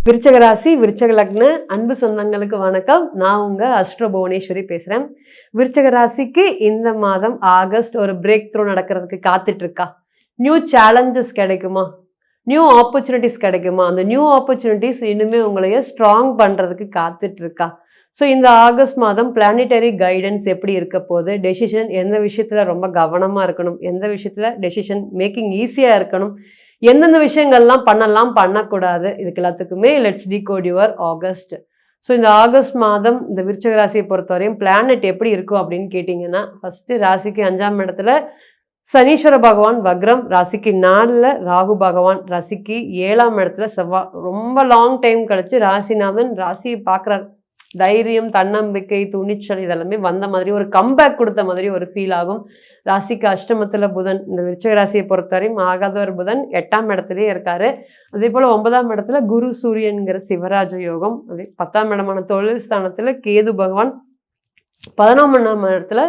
விருச்சக ராசி விருச்சக லக்ன அன்பு சொந்தங்களுக்கு வணக்கம். நான் உங்க அஸ்ட்ரோ புவனேஸ்வரி பேசுறேன். விருச்சக ராசிக்கு இந்த மாதம் ஆகஸ்ட் ஒரு பிரேக் த்ரூ நடக்கிறதுக்கு காத்துட்டு இருக்கா. நியூ சேலஞ்சஸ் கிடைக்குமா, நியூ ஆப்பர்ச்சுனிட்டிஸ் கிடைக்குமா, அந்த நியூ ஆப்பர்ச்சுனிட்டிஸ் இனிமே உங்களைய ஸ்ட்ராங் பண்றதுக்கு காத்துட்டு இருக்கா. ஸோ இந்த ஆகஸ்ட் மாதம் பிளானிட்டரி கைடன்ஸ் எப்படி இருக்க போகுது, டெசிஷன் எந்த விஷயத்துல ரொம்ப கவனமா இருக்கணும், எந்த விஷயத்துல டெசிஷன் மேக்கிங் ஈஸியா இருக்கணும், எந்தெந்த விஷயங்கள்லாம் பண்ணலாம் பண்ணக்கூடாது, இதுக்கு எல்லாத்துக்குமே let's decode your August. So இந்த ஆகஸ்ட் மாதம் இந்த விருச்சக ராசியை பொறுத்தவரையும் பிளானட் எப்படி இருக்கும் அப்படின்னு கேட்டிங்கன்னா, ஃபஸ்ட்டு ராசிக்கு 5ஆம் இடத்துல சனீஸ்வர பகவான் வக்ரம், ராசிக்கு 4ல் ராகு பகவான், ராசிக்கு 7ஆம் இடத்துல செவ்வாய். ரொம்ப லாங் டைம் கழிச்சு ராசிநாதன் ராசியை பார்க்குறாரு. தைரியம், தன்னம்பிக்கை, துணிச்சல் இதெல்லாமே வந்த மாதிரி ஒரு கம்பேக் கொடுத்த மாதிரி ஒரு ஃபீல் ஆகும். ராசிக்கு அஷ்டமத்தில் புதன், இந்த விருச்சக ராசியை பொறுத்தவரையும் ஆகாதவர் புதன் 8ஆம் இடத்துலேயே இருக்காரு. அதே போல் 9ஆம் இடத்துல குரு சூரியன்கிற சிவராஜ யோகம். அதே 10ஆம் இடமான தொழில் ஸ்தானத்தில் கேது பகவான், 11ஆம் இடத்துல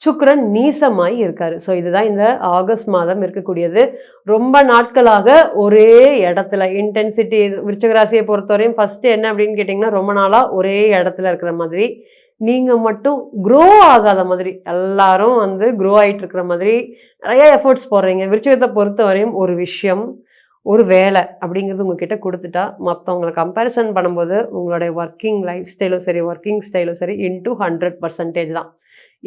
சுக்கிரன் நீசமாய் இருக்காரு. ஸோ இதுதான் இந்த ஆகஸ்ட் மாதம் இருக்கக்கூடியது. ரொம்ப நாட்களாக ஒரே இடத்துல இன்டென்சிட்டி விருச்சக ராசியை பொறுத்தவரையும் ஃபர்ஸ்ட் என்ன அப்படின்னு கேட்டிங்கன்னா, ரொம்ப நாளாக ஒரே இடத்துல இருக்கிற மாதிரி, நீங்கள் மட்டும் க்ரோ ஆகாத மாதிரி, எல்லாரும் க்ரோ ஆகிட்டு இருக்கிற மாதிரி நிறைய எஃபர்ட்ஸ் போடுறீங்க. விருச்சகத்தை பொறுத்தவரையும் ஒரு விஷயம், ஒரு வேலை அப்படிங்கிறது உங்ககிட்ட கொடுத்துட்டா மற்றவங்களை கம்பேரிசன் பண்ணும்போது உங்களுடைய ஒர்க்கிங் லைஃப் ஸ்டைலும் சரி, ஒர்க்கிங் ஸ்டைலும் சரி இன்டூ 100% தான்.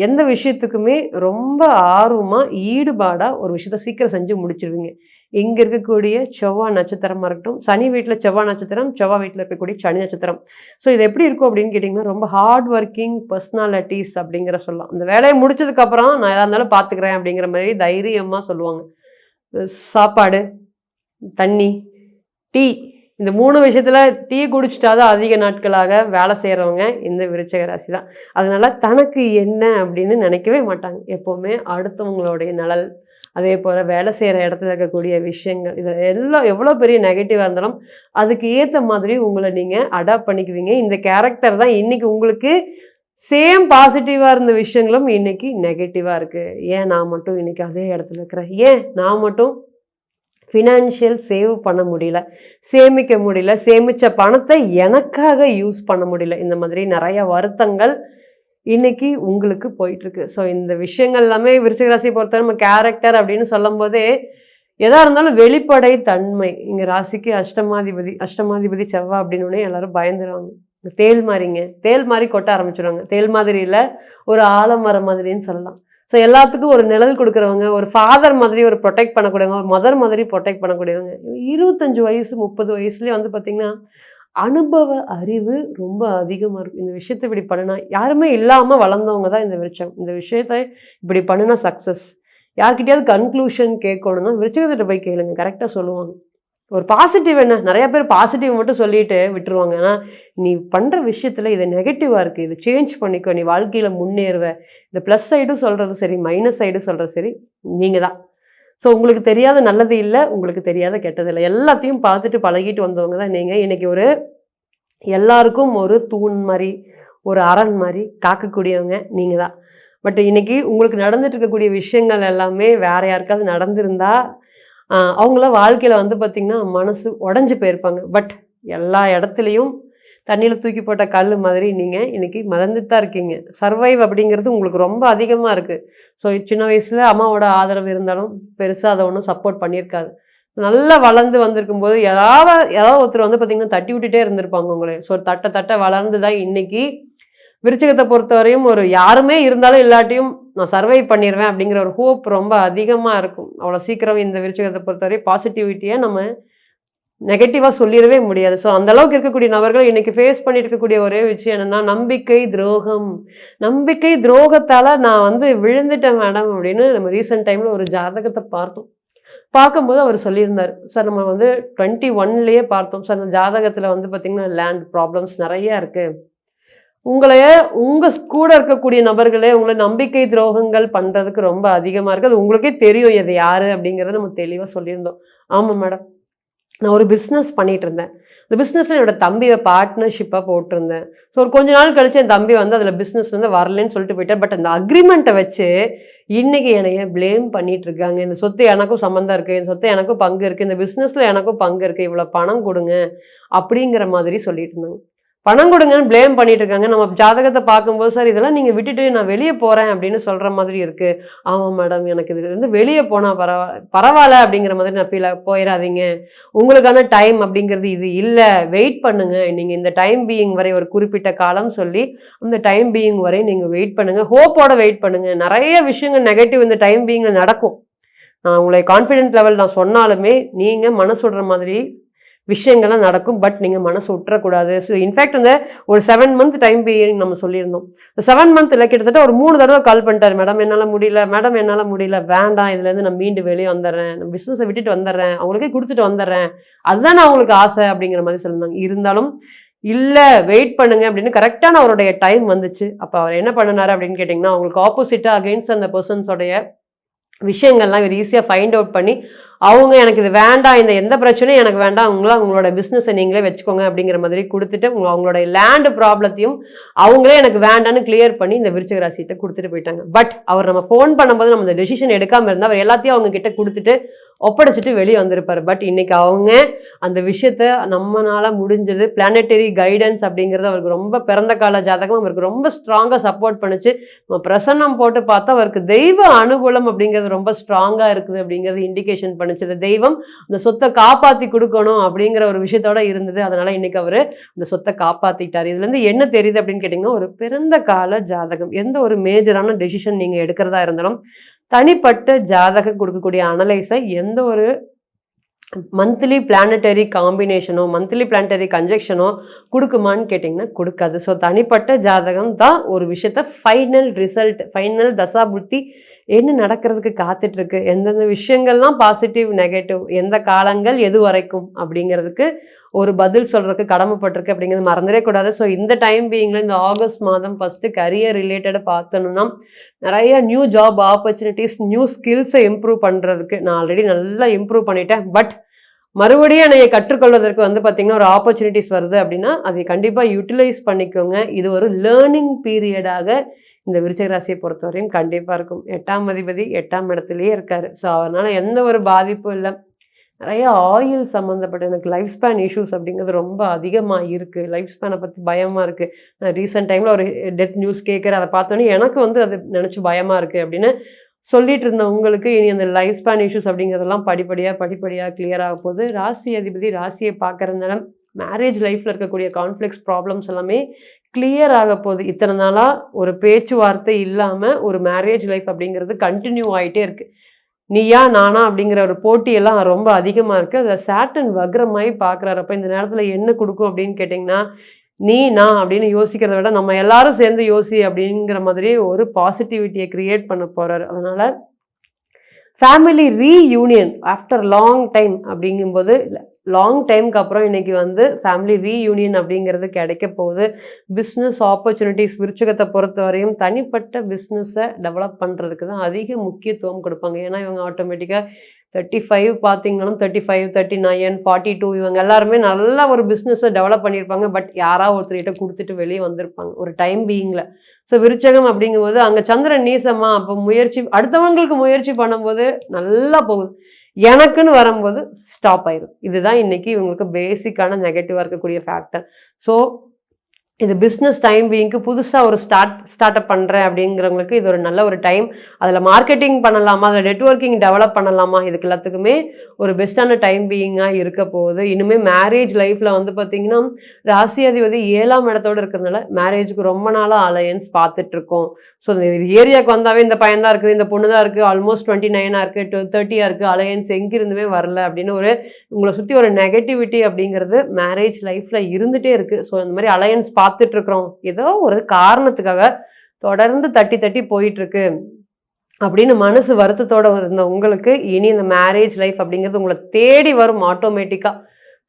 எந்த விஷயத்துக்குமே ரொம்ப ஆர்வமாக ஈடுபாடாக ஒரு விஷயத்த சீக்கிரம் செஞ்சு முடிச்சிருவீங்க. இங்கே இருக்கக்கூடிய செவ்வாய் நட்சத்திரமாக இருக்கட்டும், சனி வீட்டில் செவ்வாய் நட்சத்திரம், செவ்வாய் வீட்டில் இருக்கக்கூடிய சனி நட்சத்திரம். ஸோ இது எப்படி இருக்கும் அப்படின்னு கேட்டிங்கன்னா, ரொம்ப ஹார்ட் ஒர்க்கிங் பர்சனாலிட்டிஸ் அப்படிங்கிற சொல்லலாம். அந்த வேலையை முடிச்சதுக்கப்புறம் நான் எதாக இருந்தாலும் பார்த்துக்கிறேன் அப்படிங்கிற மாதிரி தைரியமாக சொல்லுவாங்க. சாப்பாடு, தண்ணி, டீ, இந்த 3 விஷயத்தில் டீ குடிச்சிட்டாதான் அதிக நாட்களாக வேலை செய்கிறவங்க இந்த விருச்சக ராசி தான். அதனால தனக்கு என்ன அப்படின்னு நினைக்கவே மாட்டாங்க. எப்போவுமே அடுத்தவங்களுடைய நலல், அதே போல் வேலை செய்கிற இடத்துல இருக்கக்கூடிய விஷயங்கள், இது எல்லாம் எவ்வளோ பெரிய நெகட்டிவாக இருந்தாலும் அதுக்கு ஏற்ற மாதிரி உங்களை நீங்கள் அடாப்ட் பண்ணிக்குவீங்க. இந்த கேரக்டர் தான் இன்றைக்கி உங்களுக்கு சேம் பாசிட்டிவாக இருந்த விஷயங்களும் இன்றைக்கி நெகட்டிவாக இருக்குது. ஏன் நான் மட்டும் இன்றைக்கி அதே இடத்துல இருக்கிறேன், ஏன் நான் மட்டும் ஃபினான்ஷியல் சேவ் பண்ண முடியல, சேமிக்க முடியல, சேமித்த பணத்தை எனக்காக யூஸ் பண்ண முடியல, இந்த மாதிரி நிறைய வருத்தங்கள் இன்னைக்கு உங்களுக்கு போயிட்டுருக்கு. ஸோ இந்த விஷயங்கள் எல்லாமே விருச்சிக ராசியை பொறுத்த நம்ம கேரக்டர் அப்படின்னு சொல்லும் போதே எதாக இருந்தாலும் வெளிப்படை தன்மை. இங்கே ராசிக்கு அஷ்டமாதிபதி செவ்வாய் அப்படின்னோடனே எல்லாரும் பயந்துருவாங்க. தேல் மாதிரிங்க, தேல் மாதிரி கொட்ட ஆரம்பிச்சிடுவாங்க. தேல் மாதிரி இல்லை, ஒரு ஆலமரம் மாதிரின்னு சொல்லலாம். ஸோ எல்லாத்துக்கும் ஒரு நிழல் கொடுக்குறவங்க, ஒரு ஃபாதர் மாதிரி ஒரு ப்ரொடெக்ட் பண்ணக்கூடியவங்க, ஒரு மதர் மாதிரி ப்ரொடெக்ட் பண்ணக்கூடியவங்க. 25 வயசு 30 வயசுலேயே பார்த்திங்கன்னா அனுபவ அறிவு ரொம்ப அதிகமாக இருக்கும். இந்த விஷயத்தை இப்படி பண்ணுனா, யாருமே இல்லாமல் வளர்ந்தவங்க தான் இந்த விருச்சம். இந்த விஷயத்தை இப்படி பண்ணுனா சக்ஸஸ், யார்கிட்டயாவது கன்க்ளூஷன் கேட்கணும்னா விருச்சகத்திட்ட போய் கேளுங்க, கரெக்டாக சொல்லுவாங்க. ஒரு பாசிட்டிவ் என்ன, நிறைய பேர் பாசிட்டிவ் மட்டும் சொல்லிட்டு விட்டுருவாங்க. ஆனால் நீ பண்ணுற விஷயத்தில் இது நெகட்டிவாக இருக்குது, இது சேஞ்ச் பண்ணிக்கோ, நீ வாழ்க்கையில் முன்னேறுவ, இந்த ப்ளஸ் சைடும் சொல்கிறது சரி, மைனஸ் சைடும் சொல்கிறது சரி, நீங்கள் தான். ஸோ உங்களுக்கு தெரியாத நல்லது இல்லை, உங்களுக்கு தெரியாத கெட்டது இல்லை, எல்லாத்தையும் பார்த்துட்டு பழகிட்டு வந்தவங்க தான் நீங்கள். இன்றைக்கி ஒரு எல்லாருக்கும் ஒரு தூண் மாதிரி, ஒரு அரண் மாதிரி காக்கக்கூடியவங்க நீங்கள் தான். பட் இன்றைக்கி உங்களுக்கு நடந்துட்டு இருக்கக்கூடிய விஷயங்கள் எல்லாமே வேறு யாருக்காவது நடந்திருந்தா அவங்கள வாழ்க்கையில் பார்த்திங்கன்னா மனசு உடஞ்சி போயிருப்பாங்க. பட் எல்லா இடத்துலையும் தண்ணியில் தூக்கி போட்ட கல் மாதிரி நீங்கள் இன்றைக்கி மறந்துட்டு தான் இருக்கீங்க. சர்வைவ் அப்படிங்கிறது உங்களுக்கு ரொம்ப அதிகமாக இருக்குது. ஸோ சின்ன வயசில் அம்மாவோட ஆதரவு இருந்தாலும் பெருசாக அதை ஒன்றும் சப்போர்ட் பண்ணியிருக்காது. நல்லா வளர்ந்து வந்திருக்கும் போது யாராவது ஒருத்தர் பார்த்திங்கன்னா தட்டி விட்டுட்டே இருந்திருப்பாங்க உங்களை. ஸோ தட்ட வளர்ந்து தான் இன்றைக்கி விருச்சிகத்தை பொறுத்தவரையும் ஒரு யாருமே இருந்தாலும் இல்லாட்டியும் நான் சர்வை பண்ணிடுவேன் அப்படிங்கிற ஒரு ஹோப் ரொம்ப அதிகமாக இருக்கும். அவ்வளோ சீக்கிரம் இந்த விருச்சிகத்தை பொறுத்தவரையும் பாசிட்டிவிட்டியை நம்ம நெகட்டிவாக சொல்லிடவே முடியாது. ஸோ அந்தளவுக்கு இருக்கக்கூடிய நபர்கள் இன்றைக்கி ஃபேஸ் பண்ணிட்டு இருக்கக்கூடிய ஒரே விஷயம் என்னென்னா நம்பிக்கை துரோகம். நம்பிக்கை துரோகத்தால் நான் விழுந்துட்டேன் மேடம் அப்படின்னு நம்ம ரீசெண்ட் டைமில் ஒரு ஜாதகத்தை பார்த்தோம். பார்க்கும்போது அவர் சொல்லியிருந்தார், சார் நம்ம 21லேயே பார்த்தோம் சார், அந்த ஜாதகத்தில் பார்த்திங்கன்னா லேண்ட் ப்ராப்ளம்ஸ் நிறையா இருக்குது, உங்கள் கூட இருக்கக்கூடிய நபர்களே உங்களை நம்பிக்கை துரோகங்கள் பண்ணுறதுக்கு ரொம்ப அதிகமாக இருக்குது, அது உங்களுக்கே தெரியும் எது யார் அப்படிங்கிறத நம்ம தெளிவாக சொல்லியிருந்தோம். ஆமாம் மேடம், நான் ஒரு பிஸ்னஸ் பண்ணிட்டு இருந்தேன். அந்த பிஸ்னஸில் என்னோட தம்பியை பார்ட்னர்ஷிப்பாக போட்டிருந்தேன். ஸோ ஒரு கொஞ்ச நாள் கழிச்சு என் தம்பி வந்து அதில் பிஸ்னஸ்லேருந்து வரலன்னு சொல்லிட்டு போயிட்டார். பட் அந்த அக்ரிமெண்ட்டை வச்சு இன்னைக்கு என்னைய ப்ளேம் பண்ணிட்டு இருக்காங்க. இந்த சொத்து எனக்கும் சம்மந்தம் இருக்குது, இந்த சொத்து எனக்கும் பங்கு இருக்குது, இந்த பிஸ்னஸில் எனக்கும் பங்கு இருக்குது, இவ்வளோ பணம் கொடுங்க அப்படிங்கிற மாதிரி சொல்லிட்டு இருந்தாங்க. பணம் கொடுங்கன்னு ப்ளேம் பண்ணிட்டு இருக்காங்க. நம்ம ஜாதகத்தை பார்க்கும்போது சார் இதெல்லாம் நீங்கள் விட்டுட்டு நான் வெளியே போகிறேன் அப்படின்னு சொல்கிற மாதிரி இருக்குது. ஆமாம் மேடம், எனக்கு இதுலேருந்து வெளியே போனால் பரவாயில்ல அப்படிங்கிற மாதிரி நான் போயிடாதீங்க. உங்களுக்கான டைம் அப்படிங்கிறது இது இல்லை, வெயிட் பண்ணுங்க. நீங்கள் இந்த டைம் பீயிங் வரை ஒரு குறிப்பிட்ட காலம் சொல்லி அந்த டைம் பீயிங் வரை நீங்கள் வெயிட் பண்ணுங்கள், ஹோப்போட வெயிட் பண்ணுங்கள். நிறைய விஷயங்கள் நெகட்டிவ் இந்த டைம் பீயிங்கில் நடக்கும். நான் உங்களை கான்ஃபிடென்ட் லெவல் நான் சொன்னாலுமே நீங்கள் மனசு விடுற மாதிரி விஷயங்கள்லாம் நடக்கும். பட் நீங்கள் மனசு விட்டுறக்கூடாது. ஸோ இன்ஃபேக்ட் அந்த ஒரு 7 மந்த் டைம் பீரியட் நம்ம சொல்லியிருந்தோம். 7 மந்த்தில் கிட்டத்தட்ட ஒரு 3 தடவை கால் பண்ணிட்டார். மேடம் என்னால் முடியல, மேடம் என்னால் முடியல, வேண்டாம் இதுலேருந்து நான் மீண்டு வெளியே வந்துடுறேன், நான் பிஸ்னஸை விட்டுட்டு வந்துடுறேன், அவங்களுக்கே கொடுத்துட்டு வந்துடுறேன், அதுதான் நான் அவங்களுக்கு ஆசை அப்படிங்கிற மாதிரி சொல்லியிருந்தாங்க. இருந்தாலும் இல்லை வெயிட் பண்ணுங்க அப்படின்னு கரெக்டான அவருடைய டைம் வந்துச்சு. அப்போ அவர் என்ன பண்ணினார் அப்படின்னு கேட்டிங்கன்னா, அவங்களுக்கு ஆப்போசிட்டாக அகெயின்ஸ்ட் அந்த பர்சன்ஸோடைய விஷயங்கள்லாம் இவர் ஈஸியாக ஃபைண்ட் அவுட் பண்ணி அவங்க எனக்கு இது வேண்டாம், இந்த எந்த பிரச்சனையும் எனக்கு வேண்டாம், அவங்களோட பிஸ்னஸை நீங்களே வச்சுக்கோங்க அப்படிங்கிற மாதிரி கொடுத்துட்டு அவங்களோட லேண்டு ப்ராப்ளத்தையும் அவங்களே எனக்கு வேண்டான்னு கிளியர் பண்ணி இந்த விருச்சிக ராசிகிட்ட கொடுத்துட்டு போயிட்டாங்க. பட் அவர் நம்ம ஃபோன் பண்ணும்போது நம்ம இந்த டெசிஷன் எடுக்காமல் இருந்தால் அவர் எல்லாத்தையும் அவங்க கிட்ட கொடுத்துட்டு ஒப்படைச்சிட்டு வெளியே வந்திருப்பார். பட் இன்னைக்கு அவங்க அந்த விஷயத்த நம்மளால முடிஞ்சது பிளானட்டரி கைடன்ஸ் அப்படிங்கிறது அவருக்கு ரொம்ப பிறந்த கால ஜாதகம் அவருக்கு ரொம்ப ஸ்ட்ராங்காக சப்போர்ட் பண்ணிச்சு. நம்ம பிரசன்னம் போட்டு பார்த்தா அவருக்கு தெய்வ அனுகூலம் அப்படிங்கிறது ரொம்ப ஸ்ட்ராங்காக இருக்குது அப்படிங்கிறது இண்டிகேஷன் பண்ணிச்சு. அந்த தெய்வம் அந்த சொத்தை காப்பாற்றி கொடுக்கணும் அப்படிங்கிற ஒரு விஷயத்தோட இருந்தது. அதனால இன்னைக்கு அவர் அந்த சொத்தை காப்பாற்றிட்டார். இதுலேருந்து என்ன தெரியுது அப்படின்னு கேட்டிங்கன்னா, ஒரு பிறந்த கால ஜாதகம் எந்த ஒரு மேஜரான டெசிஷன் நீங்கள் எடுக்கிறதா இருந்தாலும் தனிப்பட்ட ஜாதகம் கொடுக்கக்கூடிய அனலைஸை எந்த ஒரு மந்த்லி பிளானட்டரி காம்பினேஷனோ மந்த்லி பிளானட்டரி கன்ஜெக்ஷனோ கொடுக்குமான்னு கேட்டிங்கன்னா கொடுக்காது. ஸோ தனிப்பட்ட ஜாதகம் தான் ஒரு விஷயத்த ஃபைனல் ரிசல்ட், ஃபைனல் தசா புத்தி என்ன நடக்கிறதுக்கு காத்துட்ருக்கு, எந்தெந்த விஷயங்கள்லாம் பாசிட்டிவ் நெகட்டிவ் எந்த காலங்கள் எது வரைக்கும் அப்படிங்கிறதுக்கு ஒரு பதில் சொல்கிறதுக்கு கடமைப்பட்டிருக்கு அப்படிங்கிறது மறந்துடவே கூடாது. ஸோ இந்த டைம் பீயிங்கில் இந்த ஆகஸ்ட் மாதம் ஃபஸ்ட்டு கரியர் ரிலேட்டடாக பார்த்தோன்னா நிறைய நியூ ஜாப் ஆப்பர்ச்சுனிட்டிஸ், நியூ ஸ்கில்ஸை இம்ப்ரூவ் பண்ணுறதுக்கு நான் ஆல்ரெடி நல்லா இம்ப்ரூவ் பண்ணிட்டேன். பட் மறுபடியும் என்னைய கற்றுக்கொள்வதற்கு வந்து பார்த்திங்கன்னா ஒரு ஆப்பர்ச்சுனிட்டிஸ் வருது அப்படின்னா அதை கண்டிப்பாக யூட்டிலைஸ் பண்ணிக்கோங்க. இது ஒரு லேர்னிங் பீரியடாக இந்த விருச்சிக ராசியை பொறுத்தவரையும் கண்டிப்பாக இருக்கும். 8ஆம் அதிபதி 8ஆம் இடத்துலையே இருக்கார். ஸோ அதனால் எந்த ஒரு பாதிப்பும் இல்லை. நிறைய ஆயில் சம்மந்தப்பட்ட எனக்கு லைஃப் ஸ்பேன் இஷ்யூஸ் அப்படிங்கிறது ரொம்ப அதிகமாக இருக்குது. லைஃப் ஸ்பேனை பற்றி பயமாக இருக்குது. நான் ரீசெண்ட் டைமில் ஒரு டெத் நியூஸ் கேட்குறேன், அதை பார்த்தோன்னே எனக்கு வந்து அது நினச்சி பயமாக இருக்குது அப்படின்னு சொல்லிட்டு இருந்த உங்களுக்கு இனி அந்த லைஃப் ஸ்பேன் இஷ்யூஸ் அப்படிங்கிறதெல்லாம் படிப்படியாக கிளியர் ஆக போகுது. ராசி அதிபதி ராசியை பார்க்குறதுனால மேரேஜ் லைஃப்பில் இருக்கக்கூடிய கான்ஃப்ளிக்ஸ் ப்ராப்ளம்ஸ் எல்லாமே கிளியர் ஆக போகுது. இத்தனை நாளாக ஒரு பேச்சுவார்த்தை இல்லாமல் ஒரு மேரேஜ் லைஃப் அப்படிங்கிறது கண்டினியூ ஆகிட்டே இருக்குது. நீயா நானா அப்படிங்கிற ஒரு போட்டியெல்லாம் ரொம்ப அதிகமாக இருக்குது. அதை சாட்டன் வக்ரமாகி பார்க்குறாரப்ப இந்த நேரத்தில் என்ன கொடுக்கும் அப்படின்னு கேட்டிங்கன்னா, நீ நான் அப்படின்னு யோசிக்கிறத விட நம்ம எல்லாரும் சேர்ந்து யோசி அப்படிங்கிற மாதிரி ஒரு பாசிட்டிவிட்டியை க்ரியேட் பண்ண போகிறார். அதனால் family reunion after long time அப்படிங்கும்போது லாங் டைமுக்கு அப்புறம் இன்றைக்கி வந்து ஃபேமிலி ரீயூனியன் அப்படிங்கிறது கிடைக்க போகுது. பிஸ்னஸ் ஆப்பர்ச்சுனிட்டிஸ் விருச்சிகத்தை பொறுத்தவரையும் தனிப்பட்ட பிஸ்னஸை டெவலப் பண்ணுறதுக்கு தான் அதிக முக்கியத்துவம் கொடுப்பாங்க. ஏன்னா இவங்க ஆட்டோமேட்டிக்காக 35 பார்த்தீங்கன்னா 35, 39, 42 இவங்க எல்லாருமே நல்ல ஒரு பிஸ்னஸை டெவலப் பண்ணியிருப்பாங்க. பட் யாராவது ஒருத்தர்கிட்ட கொடுத்துட்டு வெளியே வந்திருப்பாங்க ஒரு டைம் பீயிங்கில். ஸோ விருச்சகம் அப்படிங்கும்போது அங்கே சந்திரன் நீசமா, அப்போ அடுத்தவங்களுக்கு முயற்சி பண்ணும்போது நல்லா போகுது, எனக்குன்னு வரும்போது ஸ்டாப் ஆயிடும். இதுதான் இன்னைக்கு இவங்களுக்கு பேசிக்கான நெகட்டிவாக இருக்கக்கூடிய ஃபேக்டர். ஸோ இது பிஸ்னஸ் டைம் பீயிங்க்கு புதுசாக ஒரு ஸ்டார்ட் அப் பண்ணுறேன் அப்படிங்கிறவங்களுக்கு இது ஒரு நல்ல ஒரு டைம். அதில் மார்க்கெட்டிங் பண்ணலாமா, அதில் நெட்வொர்க்கிங் டெவலப் பண்ணலாமா, இதுக்கு எல்லாத்துக்குமே ஒரு பெஸ்ட்டான டைம் பீயிங்காக இருக்க போகுது. இனிமேல் மேரேஜ் லைஃப்பில் வந்து பார்த்திங்கன்னா ராசி அதிபதி 7ஆம் இடத்தோடு இருக்கிறதுனால மேரேஜுக்கு ரொம்ப நாளாக அலையன்ஸ் பார்த்துட்ருக்கோம். ஸோ இந்த ஏரியாவுக்கு வந்தாவே இந்த பையன் தான் இருக்குது, இந்த பொண்ணு தான் இருக்குது, ஆல்மோஸ்ட் 29 இருக்குது, 30 இருக்குது, அலையன்ஸ் எங்கிருந்துமே வரல அப்படின்னு ஒரு உங்களை சுற்றி ஒரு நெகட்டிவிட்டி அப்படிங்கிறது மேரேஜ் லைஃப்பில் இருந்துகிட்டே இருக்குது. ஸோ இந்த மாதிரி அலையன்ஸ் பார்த்துட்ருக்குறோம், ஏதோ ஒரு காரணத்துக்காக தொடர்ந்து தட்டி போயிட்டுருக்கு அப்படின்னு மனசு வருத்தத்தோடு இருந்த உங்களுக்கு இனி இந்த மேரேஜ் லைஃப் அப்படிங்கிறது உங்களை தேடி வரும் ஆட்டோமேட்டிக்காக.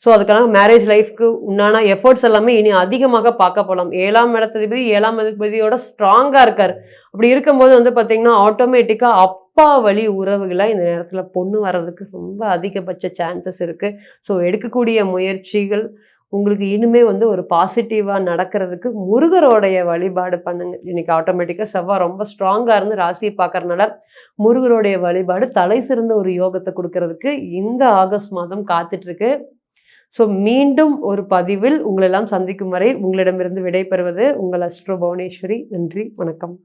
ஸோ அதுக்காக மேரேஜ் லைஃப்க்கு உண்டான எஃபர்ட்ஸ் எல்லாமே இனி அதிகமாக பார்க்க போகலாம். 7ஆம் இடத்ததிபதி 7ஆம் அதிபதியோட ஸ்ட்ராங்காக இருக்கார். அப்படி இருக்கும்போது வந்து பார்த்திங்கன்னா ஆட்டோமேட்டிக்காக அப்பா வழி உறவுகளை இந்த நேரத்தில் பொண்ணு வர்றதுக்கு ரொம்ப அதிகபட்ச சான்சஸ் இருக்குது. ஸோ எடுக்கக்கூடிய முயற்சிகள் உங்களுக்கு இனிமே வந்து ஒரு பாசிட்டிவாக நடக்கிறதுக்கு முருகரோடைய வழிபாடு பண்ணுங்க. இன்னைக்கு ஆட்டோமேட்டிக்காக செவ்வாய் ரொம்ப ஸ்ட்ராங்காக இருந்து ராசியை பார்க்கறதுனால முருகருடைய வழிபாடு தலை சிறந்த ஒரு யோகத்தை கொடுக்கறதுக்கு இந்த ஆகஸ்ட் மாதம் காத்துட்ருக்கு. ஸோ மீண்டும் ஒரு பதிவில் உங்களெல்லாம் சந்திக்கும் வரை உங்களிடமிருந்து விடைபெறுவது உங்கள் அஸ்ட்ரோ புவனேஸ்வரி. நன்றி, வணக்கம்.